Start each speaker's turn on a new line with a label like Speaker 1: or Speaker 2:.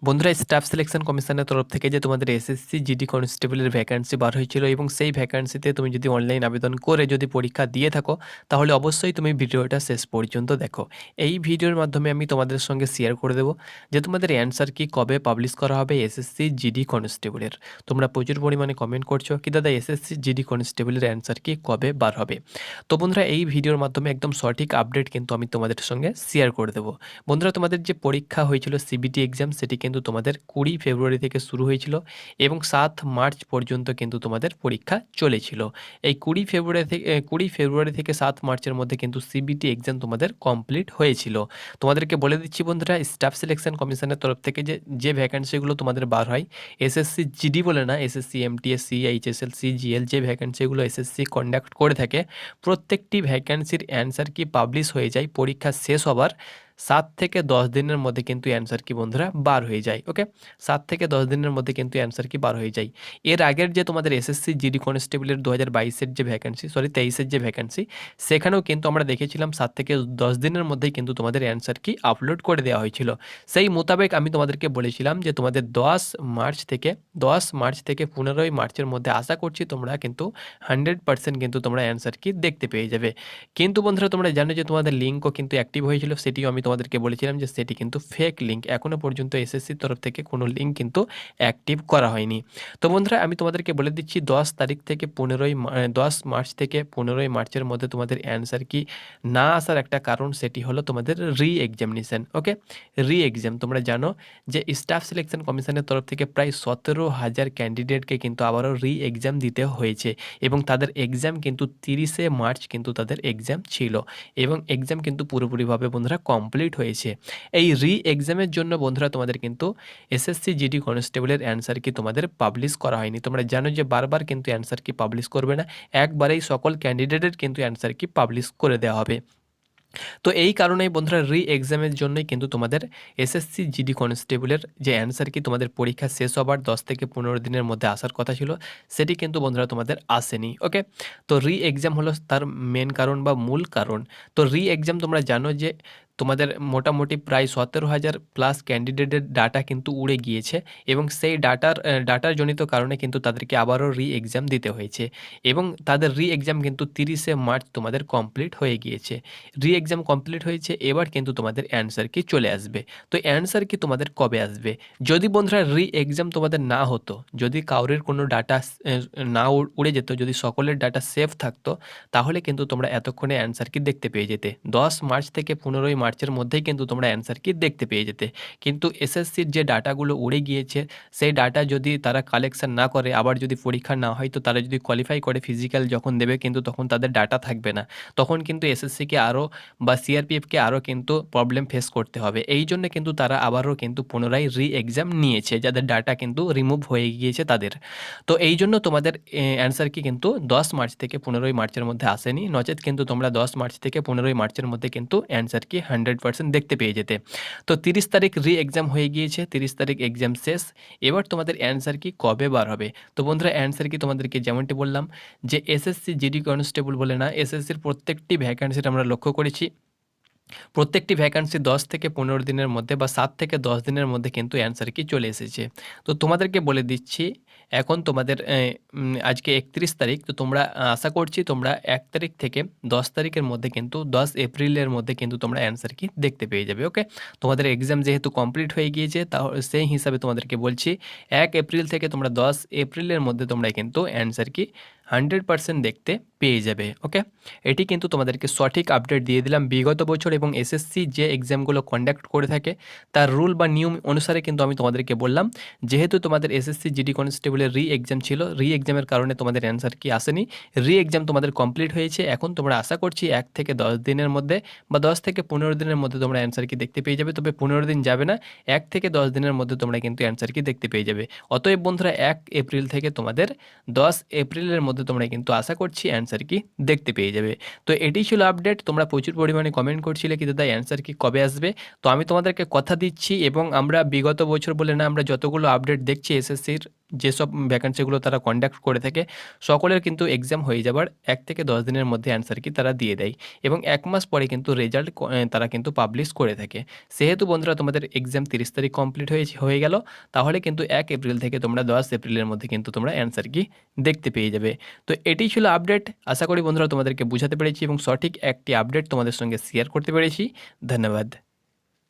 Speaker 1: বন্ধুরা, staff selection কমিশনের তরফ থেকে যে তোমাদের এসএসসি জিডি কনস্টেবলের ভ্যাকান্সি বার হয়েছিল এবং সেই ভ্যাকান্সিতে তুমি যদি অনলাইন আবেদন করে যদি পরীক্ষা দিয়ে থাকো, তাহলে অবশ্যই তুমি ভিডিওটা শেষ পর্যন্ত দেখো। এই ভিডিওর মাধ্যমে আমি তোমাদের সঙ্গে শেয়ার করে দেবো যে তোমাদের অ্যান্সার কি, কবে পাবলিশ করা হবে এসএসসি জিডি কনস্টেবলের। তোমরা প্রচুর পরিমাণে কমেন্ট করছো কি দাদা এসএসসি জিডি কনস্টেবলের অ্যান্সার কি, কবে বার হবে। তো বন্ধুরা, এই ভিডিওর মাধ্যমে একদম সঠিক আপডেট কিন্তু আমি তোমাদের সঙ্গে শেয়ার করে দেবো। বন্ধুরা, তোমাদের যে পরীক্ষা হয়েছিল সিবিটি এক্সাম, সেটি কিন্তু তোমাদের 20 ফেব্রুয়ারি থেকে শুরু হয়েছিল এবং 7 মার্চ পর্যন্ত কিন্তু তোমাদের পরীক্ষা চলেছিল। এই 20 ফেব্রুয়ারি থেকে 7 মার্চের মধ্যে কিন্তু সিবিটি এক্সাম তোমাদের কমপ্লিট হয়েছিল। তোমাদেরকে বলে দিচ্ছি বন্ধুরা, স্টাফ সিলেকশন কমিশনের তরফ থেকে যে ভ্যাকান্সিগুলো তোমাদের বার হয়, এসএসসি জিডি বলে না, এসএসসি এমটিএসসি, এইচএসএল, সিজিএল, যে ভ্যাকান্সিগুলো এসএসসি কন্ডাক্ট করে থাকে, প্রত্যেকটি ভ্যাকান্সির অ্যান্সার কি পাবলিশ হয়ে যায় পরীক্ষা শেষ হবার 7 থেকে 10 দিনের মধ্যে কিন্তু অ্যান্সার কি বন্ধুরা বার হয়ে যায়। ওকে, 7 থেকে 10 দিনের মধ্যে কিন্তু অ্যান্সার কি বার হয়ে যায়। এর আগের যে তোমাদের এসএসসি জিডি কনস্টেবলের 2022-এর যে ভ্যাকান্সি, 23-এর যে ভ্যাকান্সি, সেখানেও কিন্তু আমরা দেখেছিলাম 7 থেকে 10 দিনের মধ্যেই কিন্তু তোমাদের অ্যান্সার কি আপলোড করে দেওয়া হয়েছিল। সেই মোতাবেক আমি তোমাদেরকে বলেছিলাম যে তোমাদের 10 মার্চ থেকে 15 মার্চের মধ্যে আশা করছি তোমরা কিন্তু 100% কিন্তু তোমরা অ্যান্সার কি দেখতে পেয়ে যাবে। কিন্তু বন্ধুরা, তোমরা জানো যে তোমাদের লিঙ্কও কিন্তু অ্যাক্টিভ হয়েছিল, সেটিও আমি তোমাদেরকে বলেছিলাম যে সেটি কিন্তু ফেক লিঙ্ক। এখনও পর্যন্ত এসএসসির তরফ থেকে কোনো লিঙ্ক কিন্তু অ্যাক্টিভ করা হয়নি। তো বন্ধুরা, আমি তোমাদেরকে বলে দিচ্ছি 10 মার্চ থেকে 15 মার্চের মধ্যে তোমাদের অ্যান্সার কি না আসার একটা কারণ, সেটি হলো তোমাদের রি এক্সামিনেশন। ওকে, রি এক্সাম তোমরা জানো যে স্টাফ সিলেকশন কমিশনের তরফ থেকে প্রায় 17,000 ক্যান্ডিডেটকে কিন্তু আবারও রি এক্সাম দিতে হয়েছে এবং তাদের এক্সাম কিন্তু 30শে মার্চ কিন্তু তাদের এক্সাম ছিল এবং এক্সাম কিন্তু পুরোপুরিভাবে বন্ধুরা কমপ্লিট হয়েছে। এই রি এক্সামের জন্য বন্ধুরা তোমাদের কিন্তু এসএসসি জিডি কনস্টেবলের অ্যান্সার কি তোমাদের পাবলিশ করা হয়নি। তোমরা জানো যে বারবার কিন্তু অ্যান্সার কি পাবলিশ করবে না, একবারেই সকল ক্যান্ডিডেটের কিন্তু অ্যান্সার কি পাবলিশ করে দেওয়া হবে। তো এই কারণেই বন্ধুরা রি এক্সামের জন্যই কিন্তু তোমাদের এসএসসি জিডি কনস্টেবলের যে অ্যান্সার কি তোমাদের পরীক্ষা শেষ হবার 10 থেকে 15 দিনের মধ্যে আসার কথা ছিল, সেটি কিন্তু বন্ধুরা তোমাদের আসেনি। ওকে, তো রি এক্সাম হলো তার মেন কারণ বা মূল কারণ। তো রি এক্সাম তোমরা জানো যে তোমাদের মোটামুটি প্রায় 17,000 প্লাস ক্যান্ডিডেটের ডাটা কিন্তু উড়ে গিয়েছে এবং সেই ডাটার জনিত কারণে কিন্তু তাদেরকে আবারও রি এক্সাম দিতে হয়েছে এবং তাদের রি এক্সাম কিন্তু 30শে মার্চ তোমাদের কমপ্লিট হয়ে গিয়েছে। রি এক্সাম কমপ্লিট হয়েছে, এবার কিন্তু তোমাদের অ্যান্সার কি চলে আসবে। তো অ্যান্সার কি তোমাদের কবে আসবে? যদি বন্ধুরা রি এক্সাম তোমাদের না হতো, যদি কাউরের কোনো ডাটা না উড়ে যেত, যদি সকলের ডাটা সেফ থাকতো, তাহলে কিন্তু তোমরা এতক্ষণে অ্যান্সার কি দেখতে পেয়ে যেতে। 10 মার্চ থেকে 15 মার্চের মধ্যেই কিন্তু তোমরা অ্যান্সার কি দেখতে পেয়ে যেতে। কিন্তু এসএসসির যে ডাটাগুলো উড়ে গিয়েছে, সেই ডাটা যদি তারা কালেকশন না করে, আবার যদি পরীক্ষা না হয়, তো তারা যদি কোয়ালিফাই করে ফিজিক্যাল যখন দেবে, কিন্তু তখন তাদের ডাটা থাকবে না। তখন কিন্তু এসএসসিকে আরও বা সিআরপিএফকে আরও কিন্তু প্রবলেম ফেস করতে হবে। এই জন্য কিন্তু তারা আবারও কিন্তু পুনরায় রি এক্সাম নিয়েছে, যাদের ডাটা কিন্তু রিমুভ হয়ে গিয়েছে তাদের। তো এই জন্য তোমাদের অ্যান্সার কি কিন্তু 10 মার্চ থেকে 15 মার্চের মধ্যে আসেনি, নচেত কিন্তু তোমরা 10 মার্চ থেকে 15 মার্চের মধ্যে কিন্তু অ্যান্সার কি 100% দেখতে পেয়ে যেতে। তো 30 তারিখ রি এক্সাম হয়ে গিয়েছে, 30 তারিখ এক্সাম শেষ। এবার তোমাদের অ্যান্সার কি কবে বার হবে? তো বন্ধুরা, অ্যান্সার কি তোমাদেরকে যেমনটি বললাম যে এসএসসি জিডি কনস্টেবল বলে না, এসএসসির প্রত্যেকটি ভ্যাকান্সির আমরা লক্ষ্য করেছি, প্রত্যেকটি ভ্যাকান্সি 10 থেকে 15 দিনের মধ্যে বা 7 থেকে 10 দিনের মধ্যে কিন্তু অ্যান্সার কি চলে এসেছে। তো তোমাদেরকে বলে দিচ্ছি, এখন তোমাদের আজকে 31 তারিখ, তো তোমরা আশা করছি তোমরা 1 তারিখ থেকে 10 তারিখের মধ্যে কিন্তু 10 এপ্রিলের মধ্যে কিন্তু তোমরা অ্যান্সার কি দেখতে পেয়ে যাবে। ওকে, তোমাদের এক্সাম যেহেতু কমপ্লিট হয়ে গিয়েছে, তাহলে সেই হিসাবে তোমাদেরকে বলছি 1 এপ্রিল থেকে তোমরা 10 এপ্রিলের মধ্যে তোমরা কিন্তু অ্যান্সার কি 100% দেখতে পেয়ে যাবে। ওকে, এটি কিন্তু তোমাদেরকে সঠিক আপডেট দিয়ে দিলাম। বিগত বছর এবং এসএসসি যে এক্সামগুলো কন্ডাক্ট করে থাকে, তার রুল বা নিয়ম অনুসারে কিন্তু আমি তোমাদেরকে বললাম, যেহেতু তোমাদের এসএসসি জিডি কনস্টেবলের রি এক্সাম ছিল, রি এক্সামের কারণে তোমাদের অ্যান্সার কি আসেনি, রি এক্সাম তোমাদের কমপ্লিট হয়েছে। এখন তোমরা আশা করছি 1 থেকে 10 দিনের মধ্যে বা 10 থেকে 15 দিনের মধ্যে তোমরা অ্যান্সার কি দেখতে পেয়ে যাবে। তবে 15 দিন যাবে না, 1 থেকে 10 দিনের মধ্যে তোমরা কিন্তু অ্যান্সার কি দেখতে পেয়ে যাবে। অতএব বন্ধুরা, 1 এপ্রিল থেকে তোমাদের 10 এপ্রিলের মধ্যে তোমরা কিন্তু আশা করছি অ্যান্সার কি দেখতে পেয়ে যাবে। তো এটি ছিল আপডেট। তোমরা প্রচুর পরিমাণে কমেন্ট করছিলে কি দাদা অ্যান্সার কি কবে আসবে। তো আমি তোমাদেরকে কথা দিচ্ছি, এবং আমরা বিগত বছর বলে না, আমরা যতগুলো আপডেট দেখছি এসএসসির যেসব ভ্যাকেন্সিগুলো তারা কন্ডাক্ট করে থাকে সকলের কিন্তু এক্সাম হয়ে যাবার 1 থেকে 10 দিনের মধ্যে অ্যান্সার কি তারা দিয়ে দেয় এবং 1 মাস পরে কিন্তু রেজাল্ট তারা কিন্তু পাবলিশ করে থাকে। সেহেতু বন্ধুরা তোমাদের এক্সাম 30 তারিখ কমপ্লিট হয়ে গেল। তাহলে কিন্তু 1 এপ্রিল থেকে তোমরা 10 এপ্রিলের মধ্যে কিন্তু তোমরা অ্যান্সার কি দেখতে পেয়ে যাবে। তো এটাই ছিল আপডেট। আশা করি বন্ধুরা তোমাদেরকে বুঝাতে পেরেছি এবং সঠিক একটি আপডেট তোমাদের সঙ্গে শেয়ার করতে পেরেছি। ধন্যবাদ।